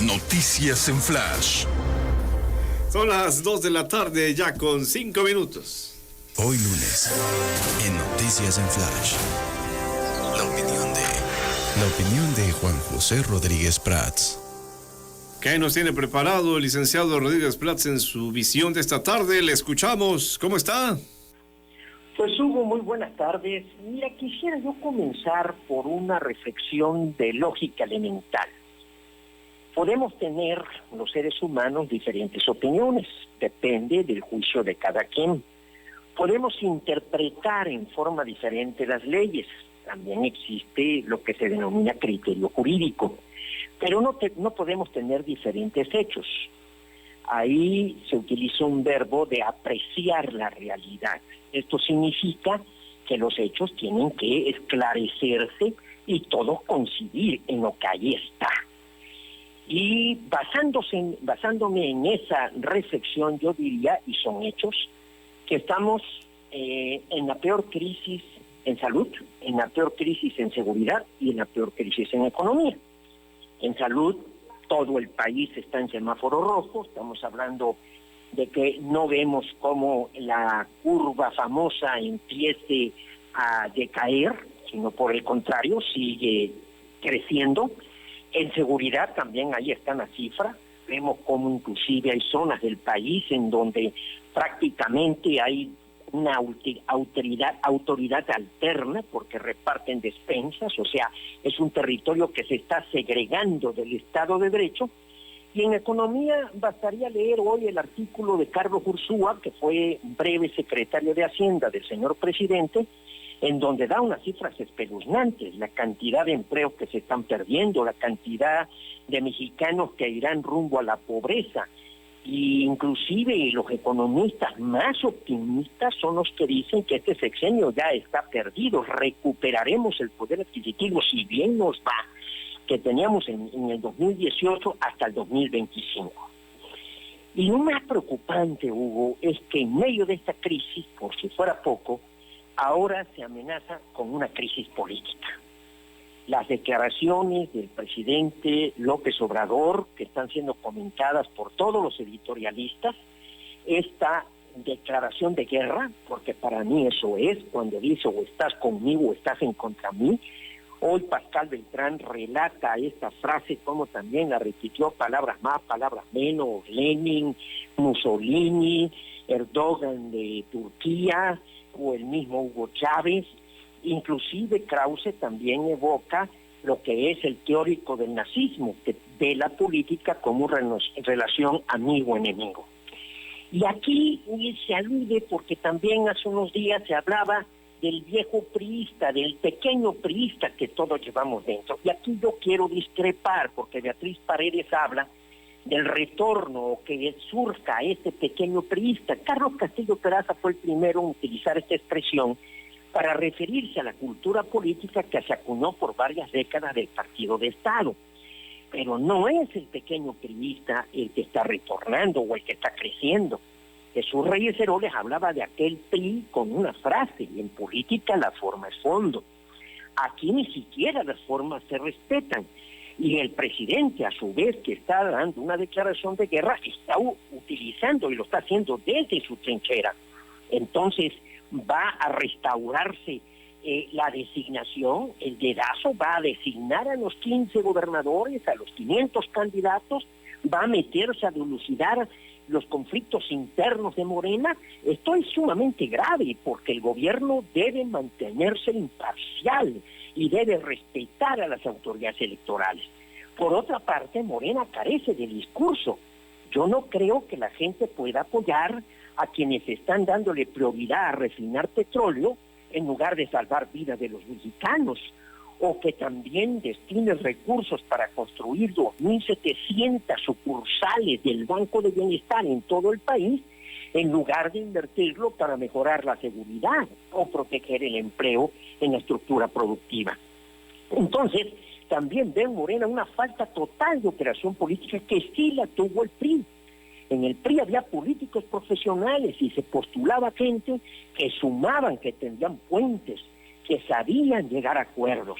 Noticias en Flash. Son las 2 de la tarde ya con 5 minutos. Hoy lunes, en Noticias en Flash. La opinión de Juan José Rodríguez Prats. ¿Qué nos tiene preparado el licenciado Rodríguez Prats en su visión de esta tarde? Le escuchamos. ¿Cómo está? Pues Hugo, muy buenas tardes. Mira, quisiera yo comenzar por una reflexión de lógica elemental. Podemos tener los seres humanos diferentes opiniones, depende del juicio de cada quien. Podemos interpretar en forma diferente las leyes, también existe lo que se denomina criterio jurídico, pero no podemos tener diferentes hechos. Ahí se utiliza un verbo de apreciar la realidad. Esto significa que los hechos tienen que esclarecerse y todos coincidir en lo que ahí está. Y basándome en esa reflexión, yo diría, y son hechos, que estamos en la peor crisis en salud, en la peor crisis en seguridad y en la peor crisis en economía. En salud, todo el país está en semáforo rojo, estamos hablando de que no vemos cómo la curva famosa empiece a decaer, sino por el contrario, sigue creciendo. En seguridad también ahí está la cifra, vemos cómo inclusive hay zonas del país en donde prácticamente hay una autoridad alterna porque reparten despensas, o sea, es un territorio que se está segregando del Estado de Derecho. Y en economía bastaría leer hoy el artículo de Carlos Ursúa, que fue breve secretario de Hacienda del señor presidente, en donde da unas cifras espeluznantes, la cantidad de empleos que se están perdiendo, la cantidad de mexicanos que irán rumbo a la pobreza. Y inclusive los economistas más optimistas son los que dicen que este sexenio ya está perdido, recuperaremos el poder adquisitivo, si bien nos va, que teníamos en el 2018 hasta el 2025. Y lo más preocupante, Hugo, es que en medio de esta crisis, por si fuera poco, ahora se amenaza con una crisis política. Las declaraciones del presidente López Obrador, que están siendo comentadas por todos los editorialistas, esta declaración de guerra, porque para mí eso es, cuando dice o estás conmigo o estás en contra mí. Hoy Pascal Beltrán relata esta frase como también la repitió palabras más, palabras menos, Lenin, Mussolini, Erdogan de Turquía o el mismo Hugo Chávez. Inclusive Krause también evoca lo que es el teórico del nazismo, que ve la política como relación amigo-enemigo. Y aquí se alude porque también hace unos días se hablaba del viejo priista, del pequeño priista que todos llevamos dentro. Y aquí yo quiero discrepar, porque Beatriz Paredes habla del retorno que surja este pequeño priista. Carlos Castillo Peraza fue el primero en utilizar esta expresión para referirse a la cultura política que se acuñó por varias décadas del partido de Estado. Pero no es el pequeño priista el que está retornando o el que está creciendo. Jesús Reyes Heroles hablaba de aquel PRI con una frase, y en política la forma es fondo. Aquí ni siquiera las formas se respetan. Y el presidente, a su vez, que está dando una declaración de guerra, está utilizando y lo está haciendo desde su trinchera. Entonces va a restaurarse la designación, el dedazo, va a designar a los 15 gobernadores, a los 500 candidatos, va a meterse a dilucidar los conflictos internos de Morena. Esto es sumamente grave porque el gobierno debe mantenerse imparcial y debe respetar a las autoridades electorales. Por otra parte, Morena carece de discurso. Yo no creo que la gente pueda apoyar a quienes están dándole prioridad a refinar petróleo en lugar de salvar vidas de los mexicanos, o que también destine recursos para construir 2.700 sucursales del Banco de Bienestar en todo el país, en lugar de invertirlo para mejorar la seguridad o proteger el empleo en la estructura productiva. Entonces, también ve en Morena una falta total de operación política que sí la tuvo el PRI. En el PRI había políticos profesionales y se postulaba gente que sumaban, que tendían puentes, que sabían llegar a acuerdos.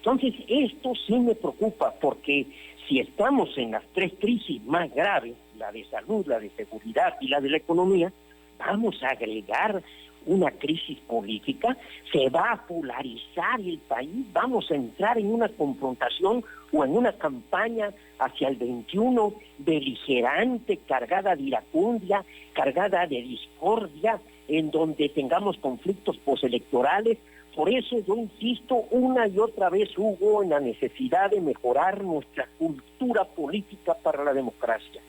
Entonces, esto sí me preocupa, porque si estamos en las tres crisis más graves, la de salud, la de seguridad y la de la economía, vamos a agregar una crisis política, se va a polarizar el país, vamos a entrar en una confrontación o en una campaña hacia el 21 beligerante, cargada de iracundia, cargada de discordia, en donde tengamos conflictos postelectorales. Por eso yo insisto una y otra vez, Hugo, en la necesidad de mejorar nuestra cultura política para la democracia.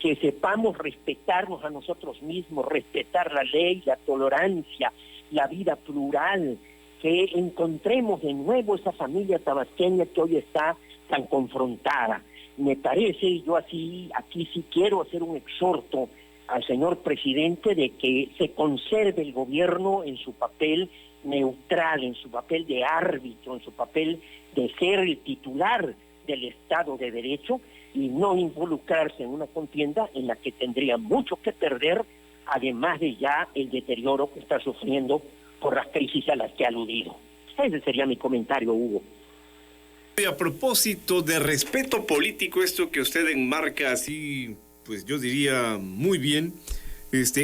Que sepamos respetarnos a nosotros mismos, respetar la ley, la tolerancia, la vida plural, que encontremos de nuevo esa familia tabasqueña que hoy está tan confrontada. Me parece, yo aquí sí quiero hacer un exhorto al señor presidente de que se conserve el gobierno en su papel neutral, en su papel de árbitro, en su papel de ser el titular del Estado de Derecho, y no involucrarse en una contienda en la que tendría mucho que perder, además de ya el deterioro que está sufriendo por las crisis a las que ha aludido. Ese sería mi comentario, Hugo. Y a propósito de respeto político, esto que usted enmarca así, pues yo diría muy bien.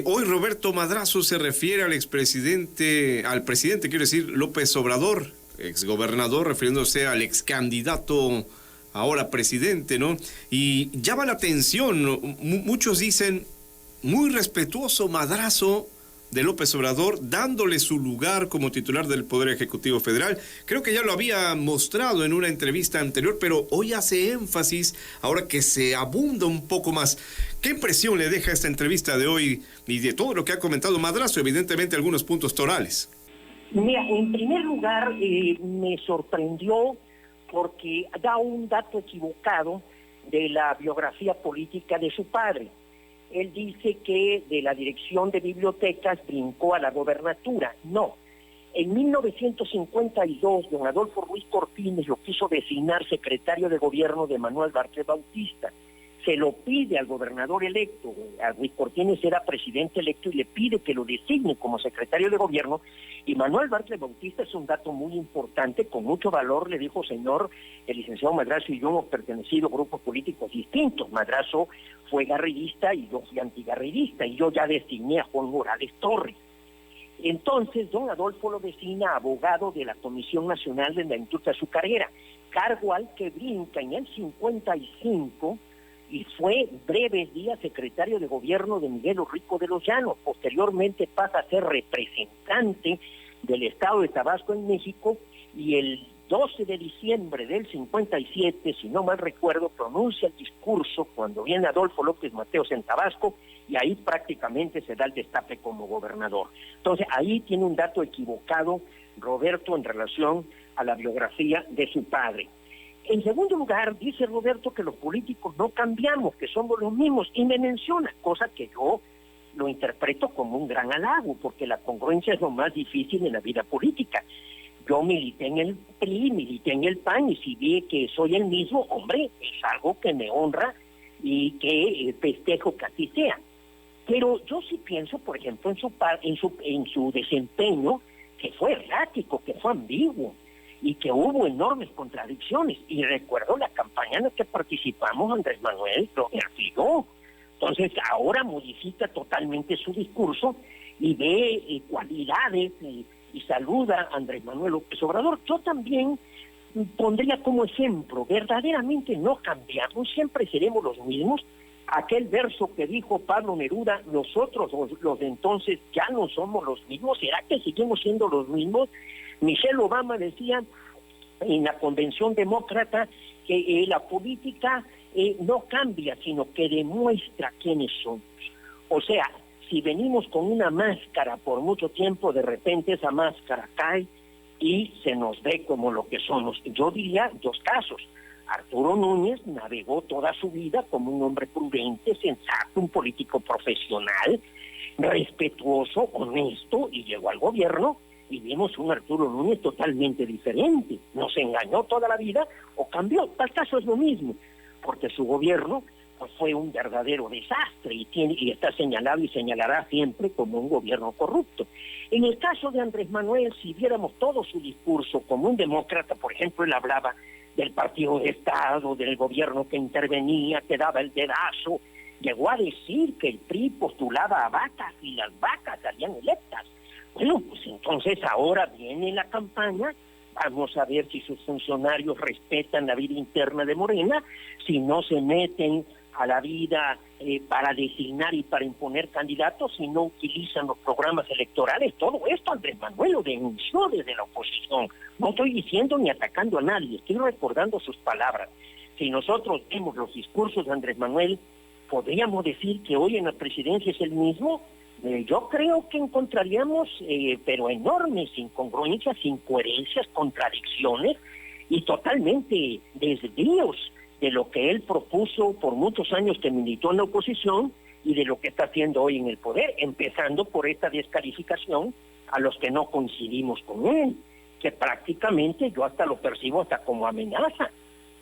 Hoy Roberto Madrazo se refiere al presidente, quiero decir, López Obrador, exgobernador, refiriéndose al excandidato ahora presidente, ¿no? Y llama la atención, ¿no? Muchos dicen, muy respetuoso Madrazo de López Obrador, dándole su lugar como titular del Poder Ejecutivo Federal. Creo que ya lo había mostrado en una entrevista anterior, pero hoy hace énfasis, ahora que se abunda un poco más. ¿Qué impresión le deja esta entrevista de hoy y de todo lo que ha comentado Madrazo? Evidentemente algunos puntos torales. Mira, en primer lugar, me sorprendió porque da un dato equivocado de la biografía política de su padre. Él dice que de la dirección de bibliotecas brincó a la gobernatura. No. En 1952, don Adolfo Ruiz Cortines lo quiso designar secretario de gobierno de Manuel Bartlett Bautista. Se lo pide al gobernador electo, a Ruiz Cortines era presidente electo, y le pide que lo designe como secretario de gobierno, y Manuel Bartlett Bautista, es un dato muy importante, con mucho valor, le dijo: señor, el licenciado Madrazo y yo hemos pertenecido a grupos políticos distintos. Madrazo fue garridista y yo fui antigarridista, y yo ya designé a Juan Morales Torres. Entonces, don Adolfo lo designa abogado de la Comisión Nacional de la Industria Azucarera, cargo al que brinca en el 55, y fue breves días secretario de gobierno de Miguel Orrico de los Llanos. Posteriormente pasa a ser representante del Estado de Tabasco en México, y el 12 de diciembre del 57, si no mal recuerdo, pronuncia el discurso cuando viene Adolfo López Mateos en Tabasco, y ahí prácticamente se da el destape como gobernador. Entonces, ahí tiene un dato equivocado Roberto en relación a la biografía de su padre. En segundo lugar, dice Roberto que los políticos no cambiamos, que somos los mismos, y me menciona, cosa que yo lo interpreto como un gran halago, porque la congruencia es lo más difícil en la vida política. Yo milité en el PRI, milité en el PAN, y si vi que soy el mismo, hombre, es algo que me honra y que festejo que así sea. Pero yo sí pienso, por ejemplo, en su desempeño, que fue errático, que fue ambiguo, y que hubo enormes contradicciones. Y recuerdo la campaña en la que participamos, Andrés Manuel lo vertigó. Entonces ahora modifica totalmente su discurso y ve cualidades y saluda a Andrés Manuel López Obrador. Yo también pondría como ejemplo, verdaderamente no cambiamos, siempre seremos los mismos. Aquel verso que dijo Pablo Neruda, nosotros los de entonces ya no somos los mismos. ¿Será que seguimos siendo los mismos? Michelle Obama decía en la Convención Demócrata que la política no cambia, sino que demuestra quiénes somos. O sea, si venimos con una máscara por mucho tiempo, de repente esa máscara cae y se nos ve como lo que somos. Yo diría dos casos. Arturo Núñez navegó toda su vida como un hombre prudente, sensato, un político profesional, respetuoso, honesto, y llegó al gobierno y vimos un Arturo Núñez totalmente diferente. Nos engañó toda la vida o cambió. Tal caso es lo mismo, porque su gobierno pues fue un verdadero desastre y está señalado y señalará siempre como un gobierno corrupto. En el caso de Andrés Manuel, si viéramos todo su discurso como un demócrata, por ejemplo, él hablaba del partido de Estado, del gobierno que intervenía, que daba el dedazo, llegó a decir que el PRI postulaba a vacas y las vacas salían electas. Bueno, pues entonces ahora viene la campaña, vamos a ver si sus funcionarios respetan la vida interna de Morena, si no se meten a la vida para designar y para imponer candidatos, si no utilizan los programas electorales. Todo esto Andrés Manuel lo denunció desde la oposición. No estoy diciendo ni atacando a nadie, estoy recordando sus palabras. Si nosotros vemos los discursos de Andrés Manuel, ¿podríamos decir que hoy en la presidencia es el mismo? Yo creo que encontraríamos, pero enormes incongruencias, incoherencias, contradicciones y totalmente desvíos de lo que él propuso por muchos años que militó en la oposición y de lo que está haciendo hoy en el poder, empezando por esta descalificación a los que no coincidimos con él, que prácticamente yo hasta lo percibo hasta como amenaza.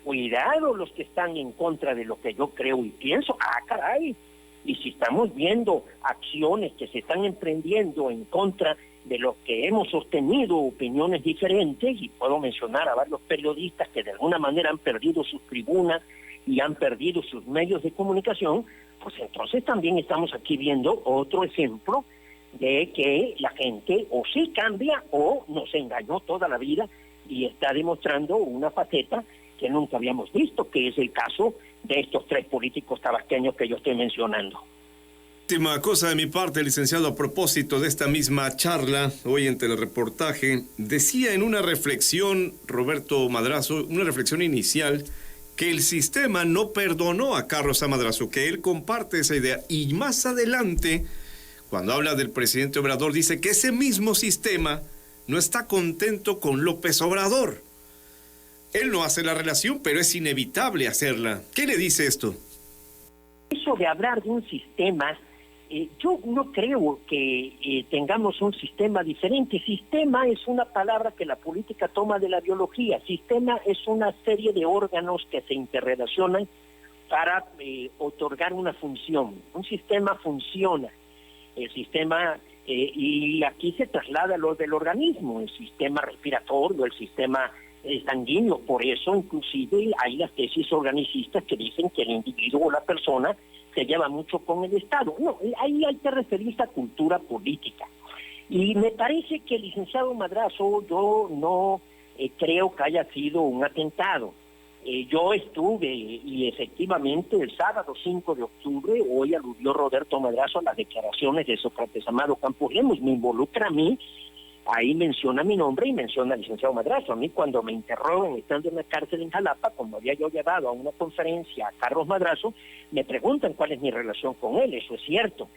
Cuidado los que están en contra de lo que yo creo y pienso. ¡Ah, caray! Y si estamos viendo acciones que se están emprendiendo en contra de lo que hemos sostenido, opiniones diferentes, y puedo mencionar a varios periodistas que de alguna manera han perdido sus tribunas y han perdido sus medios de comunicación, pues entonces también estamos aquí viendo otro ejemplo de que la gente o sí cambia o nos engañó toda la vida y está demostrando una faceta que nunca habíamos visto, que es el caso de estos tres políticos tabasqueños que yo estoy mencionando. Última cosa de mi parte, licenciado, a propósito de esta misma charla, hoy en Telereportaje, decía en una reflexión, Roberto Madrazo, una reflexión inicial, que el sistema no perdonó a Carlos A. Madrazo, que él comparte esa idea, y más adelante, cuando habla del presidente Obrador, dice que ese mismo sistema no está contento con López Obrador. Él no hace la relación, pero es inevitable hacerla. ¿Qué le dice esto? Eso de hablar de un sistema, yo no creo que tengamos un sistema diferente. Sistema es una palabra que la política toma de la biología. Sistema es una serie de órganos que se interrelacionan para otorgar una función. Un sistema funciona. El sistema, y aquí se traslada lo del organismo, el sistema respiratorio, el sistema sanguíneo. Por eso inclusive hay las tesis organicistas que dicen que el individuo o la persona se lleva mucho con el Estado. No, ahí hay que referirse a cultura política. Y me parece que el licenciado Madrazo, yo no creo que haya sido un atentado. Yo estuve, y efectivamente el sábado 5 de octubre, hoy aludió Roberto Madrazo a las declaraciones de Sócrates Amado Campos Lemos, me involucra a mí. Ahí menciona mi nombre y menciona al licenciado Madrazo. A mí cuando me interrogan estando en la cárcel en Jalapa, como había yo llevado a una conferencia a Carlos Madrazo, me preguntan cuál es mi relación con él. Eso es cierto.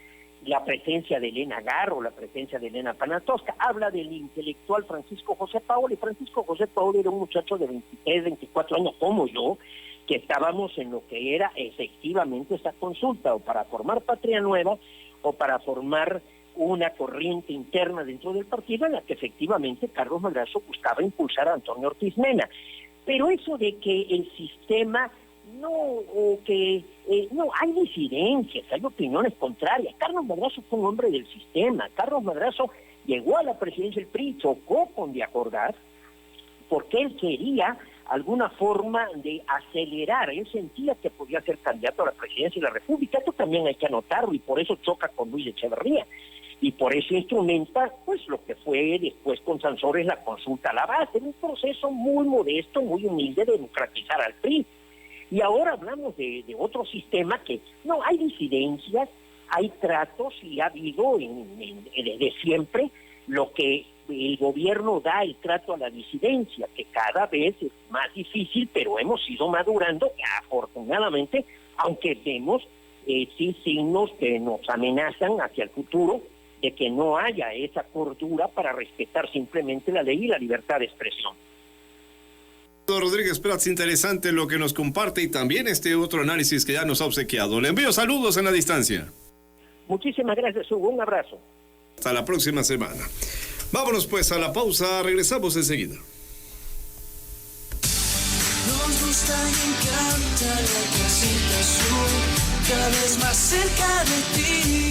La presencia de Elena Garro, la presencia de Elena Panatosca, habla del intelectual Francisco José Paoli. Francisco José Paoli era un muchacho de 23, 24 años como yo, que estábamos en lo que era efectivamente esta consulta, o para formar Patria Nueva, o para formar una corriente interna dentro del partido en la que efectivamente Carlos Madrazo buscaba impulsar a Antonio Ortiz Mena. Pero eso de que el sistema no, o que no, hay disidencias, hay opiniones contrarias. Carlos Madrazo fue un hombre del sistema. Carlos Madrazo llegó a la presidencia del PRI, chocó con De Acordar, porque él quería alguna forma de acelerar, él sentía que podía ser candidato a la presidencia de la República. Esto también hay que anotarlo, y por eso choca con Luis Echeverría. Y por eso instrumenta, pues, lo que fue después con Sansores la consulta a la base, un proceso muy modesto, muy humilde de democratizar al PRI. Y ahora hablamos de otro sistema que no hay disidencias, hay tratos, y ha habido desde siempre lo que el gobierno da el trato a la disidencia, que cada vez es más difícil, pero hemos ido madurando, afortunadamente, aunque vemos sí signos que nos amenazan hacia el futuro, de que no haya esa cordura para respetar simplemente la ley y la libertad de expresión. Rodríguez Prats, interesante lo que nos comparte, y también este otro análisis que ya nos ha obsequiado. Le envío saludos en la distancia. Muchísimas gracias, Hugo. Un abrazo. Hasta la próxima semana. Vámonos pues a la pausa, regresamos enseguida. gusta y encanta la casita azul, cada vez más cerca de ti.